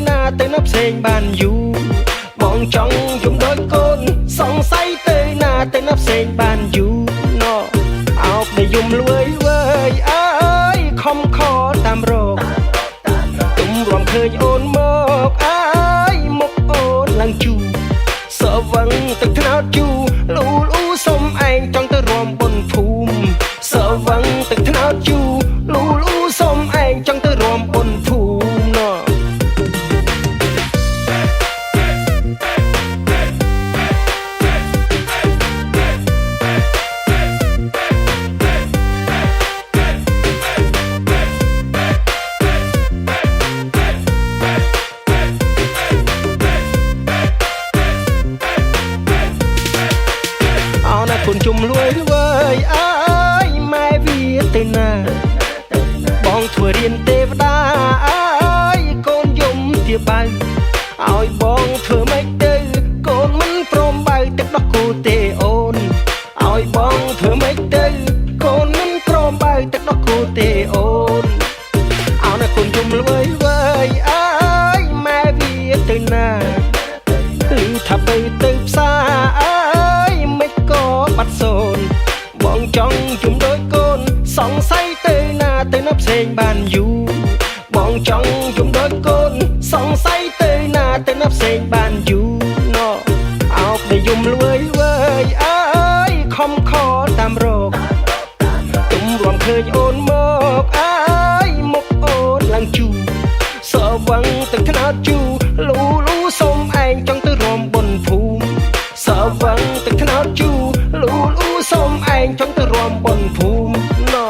ណាទៅណាផ្សេងបានយូរបងចង់យំដោយកូនសង្ស័យទៅណាទៅណាផ្សេងបានយូរណោអោបដែលយំលួយវើយអើយខំខតាមរកទុំរំឃើញអូនមកអើយមកអូនឡើងជូសវឹងទឹកថ្នោតជូលូលូសុំឯងចង់ទៅរួមបុណ្យភូមិសវឹងទឹកថ្នោតជូលូលូសុំឯងចង់ទៅរួមបុណ្យភូមិណោគុនជុំលួយវើយអើយម៉ែវាទៅណាបងធ្វើរៀនទេវតាអើយកូនយំជាបៅឲ្យបងធ្វើម៉េចទៅកូនមិនព្រមបៅទឹកដោះគោទេអូនឲ្យបងធ្វើម៉េចទៅកូនមិនព្រមបៅទឹកដោះគោទេអូនអោណាគុនជុំលួយវើយអើយម៉ែវាទៅណាឮថាទៅផ្សារអើយមិនក៏បាត់សូនបងចង់ជុំដោយកូនសង្ស័យទៅណាទៅណាផ្សេងបានយូរបងចង់ជុំដោយកូនសង្ស័យទៅណាទៅណាផ្សេងបានយូរណោអោបដែលយំលួយវើយអើយខំខតាមរកទុំរំឃើញអូនមកអើយមកអូនឡើងជូសវឹងទឹកថ្នោតជូលូលូសុំឯងចង់ទៅរួមបុណ្យភូមិសវឹងទឹកថ្នោតជូលូលូសុំឯងចង់ទៅរួមបុណ្យភូមិណោ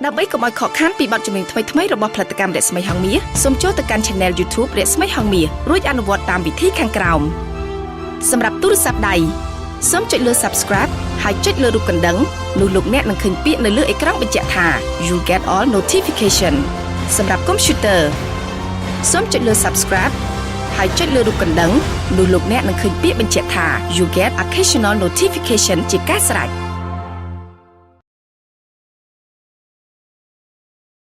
ដើម្បីកុំឲ្យខកខានពីបទចម្រៀងថ្មីៗរបស់ផលិតកម្មរស្មីហង្មាសូមចូលទៅកាន់ Channel YouTube រស្មីហង្មារួចអនុវត្តតាមវិធីខាងក្រោមសម្រាប់ទូរស័ព្ទដៃសូមចុចលើ Subscribe ហើយចុចលើរូបកណ្ដឹងនោះលោកអ្នកនឹងឃើញពាក្យនៅលើអេក្រង់បញ្ជាក់ថា You get all notification សម្រាប់ Computer សូមចុចលើ Subscribe ហើយចុចលើរូបកណ្ដឹងនោះលោកអ្នកនឹងឃើញពាក្យបញ្ជាក់ថា You get occasional notification ជាការស្រេច